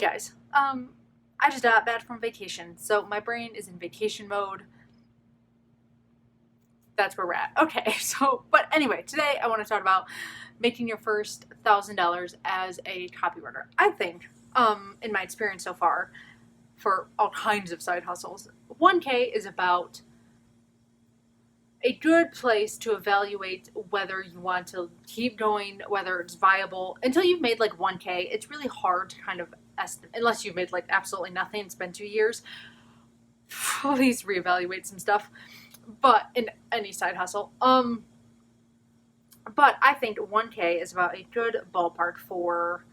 guys, I just got back from vacation, so my brain is in vacation mode. That's where we're at. Okay, but anyway, today I want to talk about making your first $1,000 as a copywriter. I think, in my experience so far, for all kinds of side hustles, 1K is about a good place to evaluate whether you want to keep going, whether it's viable. Until you've made like 1K, it's really hard to kind of estimate, unless you've made like absolutely nothing. It's been 2 years. Please reevaluate some stuff. But in any side hustle, but I think 1K is about a good ballpark for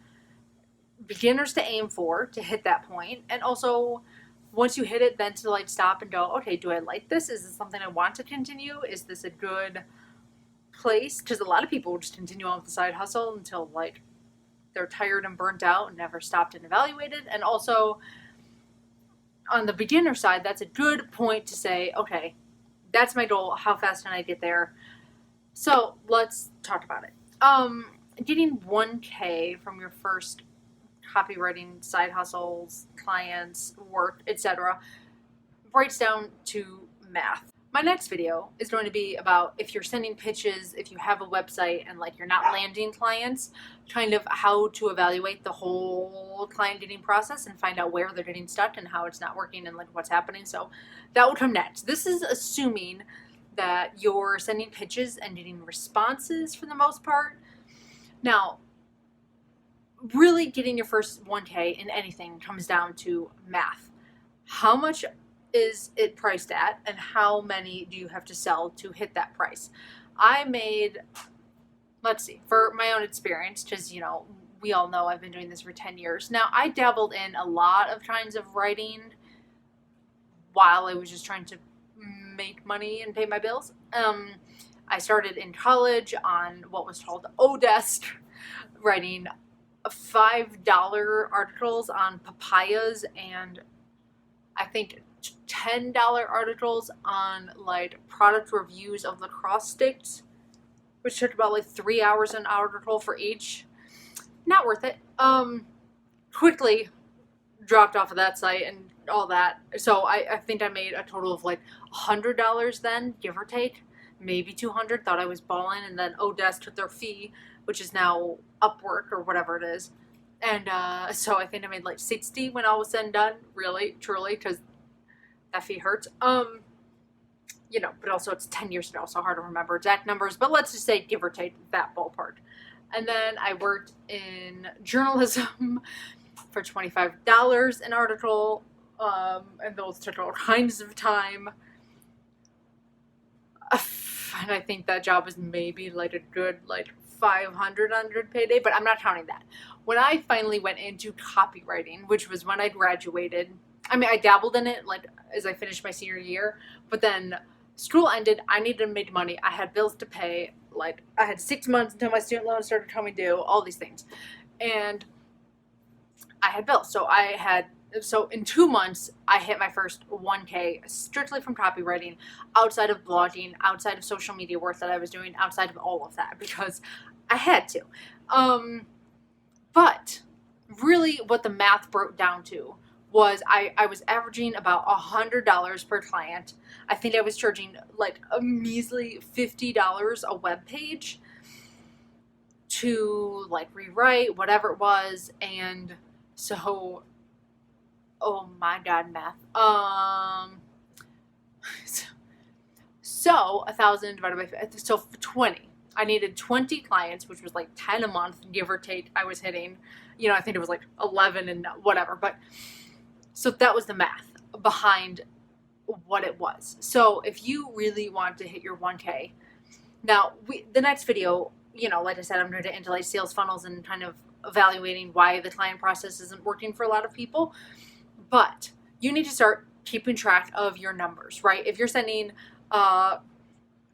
beginners to aim for, to hit that point, and also once you hit it, then to like stop and go, okay, do I like this? Is this something I want to continue? Is this a good place? Because a lot of people will just continue on with the side hustle until like they're tired and burnt out and never stopped and evaluated. And also on the beginner side, that's a good point to say, okay, that's my goal. How fast can I get there? So let's talk about it. Getting 1K from your first copywriting side hustles, clients, work, etc. breaks down to math. My next video is going to be about if you're sending pitches, if you have a website and like you're not landing clients, kind of how to evaluate the whole client getting process and find out where they're getting stuck and how it's not working and like what's happening. So that will come next. This is assuming that you're sending pitches and getting responses for the most part. Now, really getting your first 1K in anything comes down to math. How much is it priced at and how many do you have to sell to hit that price? I made, let's see, for my own experience, because, we all know I've been doing this for 10 years. Now, I dabbled in a lot of kinds of writing while I was just trying to make money and pay my bills. I started in college on what was called Odesk, writing $5 articles on papayas and I think $10 articles on like product reviews of lacrosse sticks, which took about like 3 hours an article for each. Not worth it. Quickly dropped off of that site and all that. So I think I made a total of like $100 then, give or take, maybe 200. Thought I was balling, and then Odesk took their fee, which is now Upwork or whatever it is. And so I think I made like 60 when all was said and done, really, truly, because that fee hurts. But also it's 10 years ago, so hard to remember exact numbers, but let's just say give or take that ballpark. And then I worked in journalism for $25 an article, and those took all kinds of time. And I think that job was maybe like a good like 500 under payday, but I'm not counting that. When I finally went into copywriting, which was when I graduated, I mean, I dabbled in it like as I finished my senior year, but then school ended. I needed to make money. I had bills to pay. Like I had 6 months until my student loan started coming due, all these things. And I had bills. So in 2 months, I hit my first 1K strictly from copywriting, outside of blogging, outside of social media work that I was doing, outside of all of that, because I had to. But really what the math broke down to was I was averaging about $100 per client. I think I was charging like a measly $50 a web page to like rewrite, whatever it was. And so, oh my God, math. So 1,000 divided by 50, so 20. I needed 20 clients, which was like 10 a month, give or take. I was hitting, I think it was like 11 and whatever. But so that was the math behind what it was. So if you really want to hit your 1K, now the next video, like I said, I'm going to get into like sales funnels and kind of evaluating why the client process isn't working for a lot of people. But you need to start keeping track of your numbers, right? If you're sending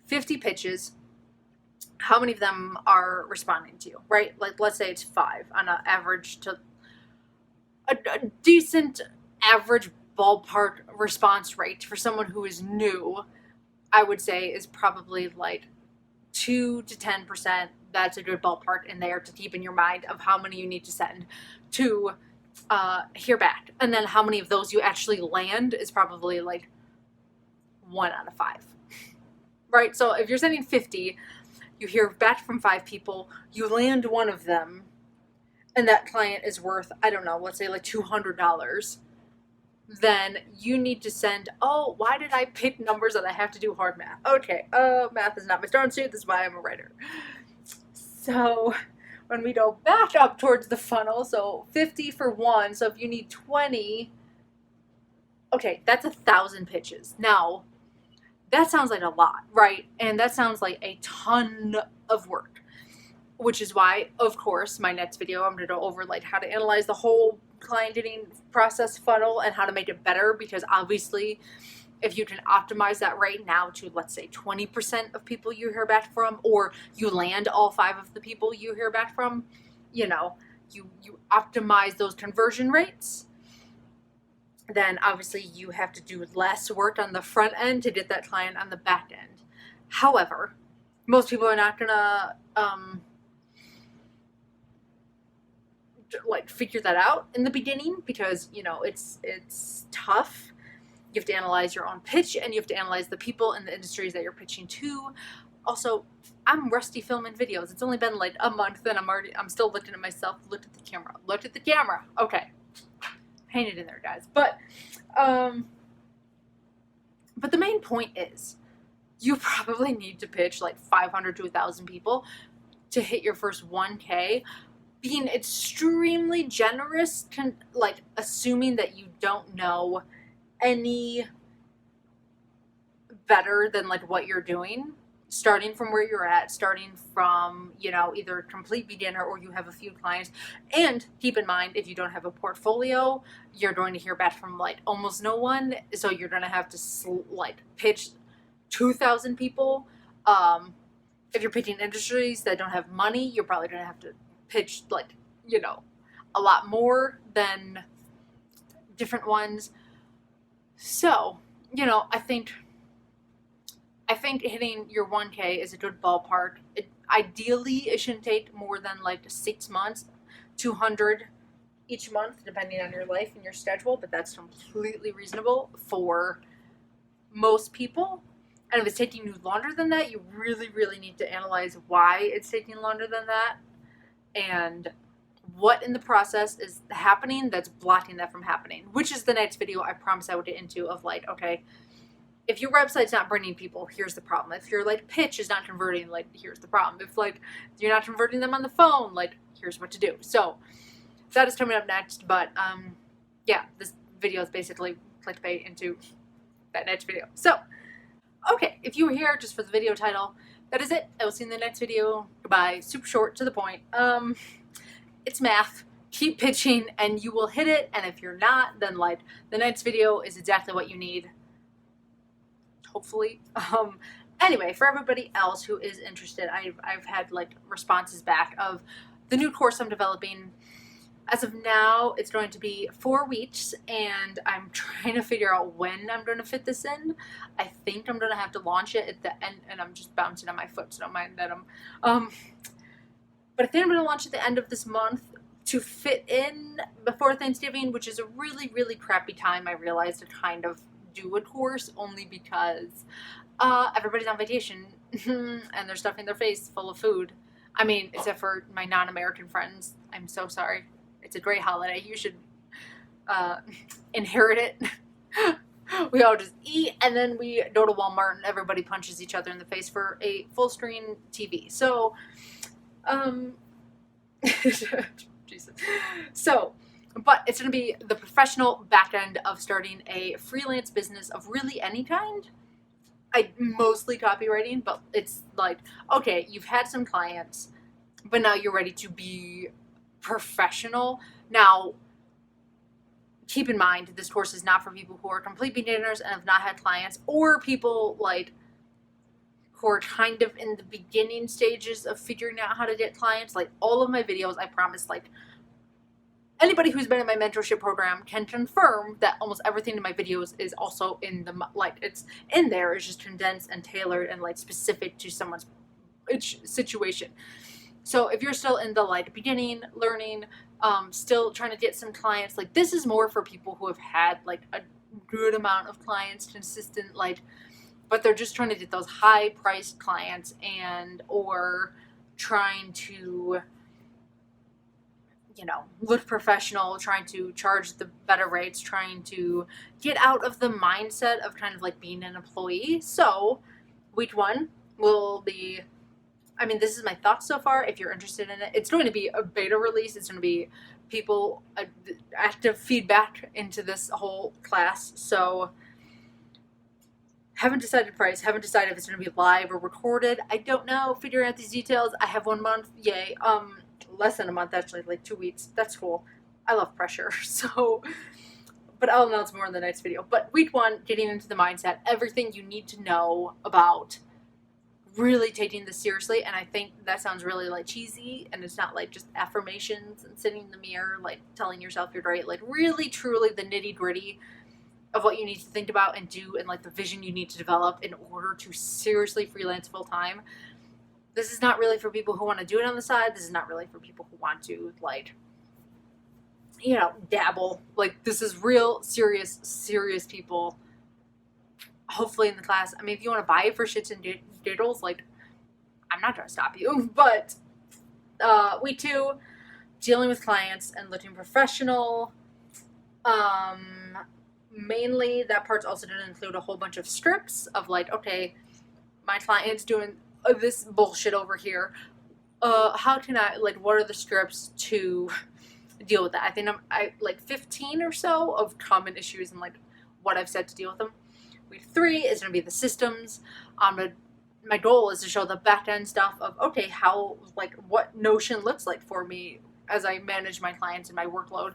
50 pitches, how many of them are responding to you, right? Like, let's say it's 5 on an average to a decent average ballpark response rate for someone who is new, I would say is probably like 2 to 10%. That's a good ballpark in there to keep in your mind of how many you need to send to hear back. And then how many of those you actually land is probably like 1 out of 5. Right? So if you're sending 50, you hear back from 5 people, you land one of them, and that client is worth, I don't know, let's say like $200, then you need to send, oh, why did I pick numbers that I have to do hard math? Okay, math is not my strong suit, this is why I'm a writer. So when we go back up towards the funnel, so 50 for 1, so if you need 20, okay, that's 1,000 pitches. Now, that sounds like a lot, right? And that sounds like a ton of work, which is why, of course, my next video, I'm going to go over like how to analyze the whole client getting process funnel and how to make it better, because obviously if you can optimize that right now to, let's say, 20% of people you hear back from, or you land all 5 of the people you hear back from, you know, you optimize those conversion rates, then obviously you have to do less work on the front end to get that client on the back end. However, most people are not gonna like figure that out in the beginning, because, you know, it's tough. You have to analyze your own pitch, and you have to analyze the people in the industries that you're pitching to. Also, I'm rusty filming videos. It's only been like a month and I'm still looking at myself. Look at the camera. Okay. Paint it in there, guys. But the main point is you probably need to pitch like 500 to 1,000 people to hit your first 1K. Being extremely generous, like assuming that you don't know any better than like what you're doing, starting from where you're at, starting from, you know, either complete beginner or you have a few clients. And keep in mind, if you don't have a portfolio, you're going to hear back from like almost no one. So you're going to have to like pitch 2,000 people. If you're pitching industries that don't have money, you're probably going to have to pitch like, you know, a lot more than different ones. So, you know, I think hitting your 1K is a good ballpark. Ideally, it shouldn't take more than like 6 months, 200 each month, depending on your life and your schedule, but that's completely reasonable for most people. And if it's taking you longer than that, you really, really need to analyze why it's taking longer than that and what in the process is happening that's blocking that from happening, which is the next video I promise I will get into of like, okay, if your website's not bringing people, here's the problem. If your like pitch is not converting, like here's the problem. If like you're not converting them on the phone, like here's what to do. So that is coming up next. But yeah, this video is basically clickbait into that next video. So okay, if you were here just for the video title, that is it. I will see you in the next video. Goodbye. Super short, to the point. It's math. Keep pitching and you will hit it. And if you're not, then like the next video is exactly what you need. Hopefully. Anyway, for everybody else who is interested, I've had like responses back of the new course I'm developing. As of now, it's going to be 4 weeks, and I'm trying to figure out when I'm going to fit this in. I think I'm going to have to launch it at the end, and I'm just bouncing on my foot, so don't mind that but I think I'm going to launch at the end of this month to fit in before Thanksgiving, which is a really, really crappy time, I realized, to kind of do a course, only because everybody's on vacation and they're stuffing their face full of food. I mean, except for my non-American friends. I'm so sorry. It's a great holiday. You should inherit it. We all just eat, and then we go to Walmart and everybody punches each other in the face for a full screen TV. So, Jesus. So, but it's going to be the professional back end of starting a freelance business of really any kind. I mostly copywriting, but it's like, okay, you've had some clients, but now you're ready to be professional. Now, keep in mind, this course is not for people who are complete beginners and have not had clients, or people like who are kind of in the beginning stages of figuring out how to get clients. Like all of my videos, I promise, like anybody who's been in my mentorship program can confirm that almost everything in my videos is also in the, like it's in there. It's just condensed and tailored and like specific to someone's situation. So if you're still in the like beginning, learning, Still trying to get some clients. Like, this is more for people who have had like a good amount of clients, consistent, like, but they're just trying to get those high priced clients, and or trying to, you know, look professional, trying to charge the better rates, trying to get out of the mindset of kind of like being an employee. So week 1 will be, I mean, this is my thoughts so far. If you're interested in it, it's going to be a beta release. It's going to be people active feedback into this whole class. So haven't decided price, haven't decided if it's going to be live or recorded. I don't know, figuring out these details. I have 1 month, yay. Less than a month, actually, like 2 weeks. That's cool. I love pressure. So, but I'll announce more in the next video. But week 1, getting into the mindset, everything you need to know about really taking this seriously. And I think that sounds really like cheesy, and it's not like just affirmations and sitting in the mirror like telling yourself you're great. Like, really truly the nitty gritty of what you need to think about and do, and like the vision you need to develop in order to seriously freelance full time. This is not really for people who want to do it on the side. This is not really for people who want to, like, you know, dabble. Like, this is real serious people, hopefully, in the class. I mean, if you want to buy it for shits and giggles, like, I'm not going to stop you. But week 2, dealing with clients and looking professional. Mainly, that part's also going to include a whole bunch of scripts of like, okay, my client's doing this bullshit over here. How can I, like, what are the scripts to deal with that? I think I like 15 or so of common issues and like what I've said to deal with them. Week 3 is going to be the systems. My goal is to show the back end stuff of, okay, how, like, what Notion looks like for me as I manage my clients and my workload,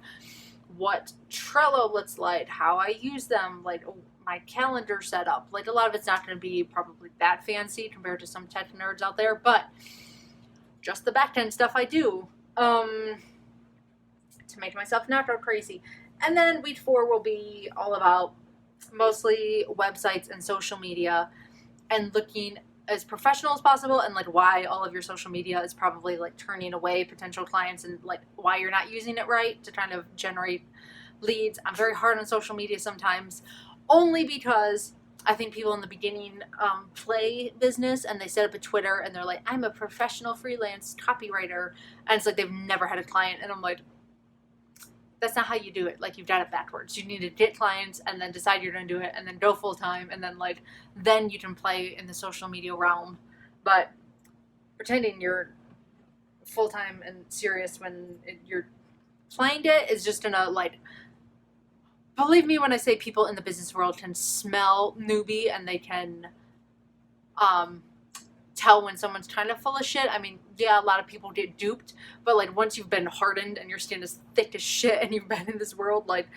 what Trello looks like, how I use them, like my calendar setup. Like, a lot of it's not going to be probably that fancy compared to some tech nerds out there, but just the back end stuff I do to make myself not go crazy. And then week 4 will be all about mostly websites and social media, and looking as professional as possible, and like why all of your social media is probably like turning away potential clients, and like why you're not using it right to kind of generate leads. I'm very hard on social media sometimes, only because I think people in the beginning play business, and they set up a Twitter and they're like, I'm a professional freelance copywriter, and it's like they've never had a client, and I'm like, that's not how you do it. Like, you've done it backwards. You need to get clients and then decide you're going to do it, and then go full time, and then like, then you can play in the social media realm. But pretending you're full time and serious when you're playing it is just gonna, like, believe me when I say people in the business world can smell newbie, and they can tell when someone's kind of full of shit. I mean, yeah, a lot of people get duped, but like, once you've been hardened and your skin is thick as shit and you've been in this world, like,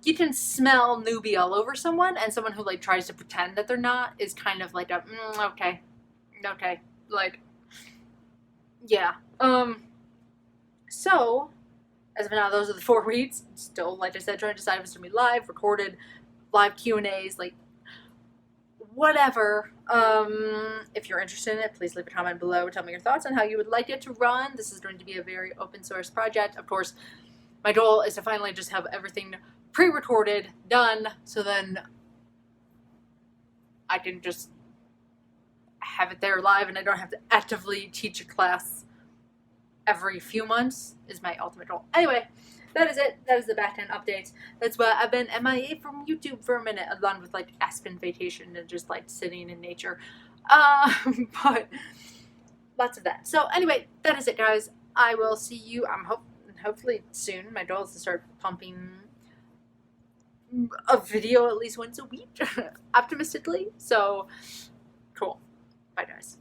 you can smell newbie all over someone, and someone who like tries to pretend that they're not is kind of like a okay, like, yeah. So as of now, those are the 4 weeks. Still, like I said, trying to decide if it's gonna be live, recorded, live Q&As, like, whatever. If you're interested in it, please leave a comment below. Tell me your thoughts on how you would like it to run. This is going to be a very open source project. Of course, my goal is to finally just have everything pre-recorded, done, so then I can just have it there live, and I don't have to actively teach a class every few months is my ultimate goal. Anyway, that is it. That is the back-end updates. That's why I've been MIA from YouTube for a minute, along with like Aspen vacation and just like sitting in nature. But lots of that. So anyway, that is it, guys. I will see you. Hopefully soon. My goal is to start pumping a video at least once a week, optimistically. So cool. Bye, guys.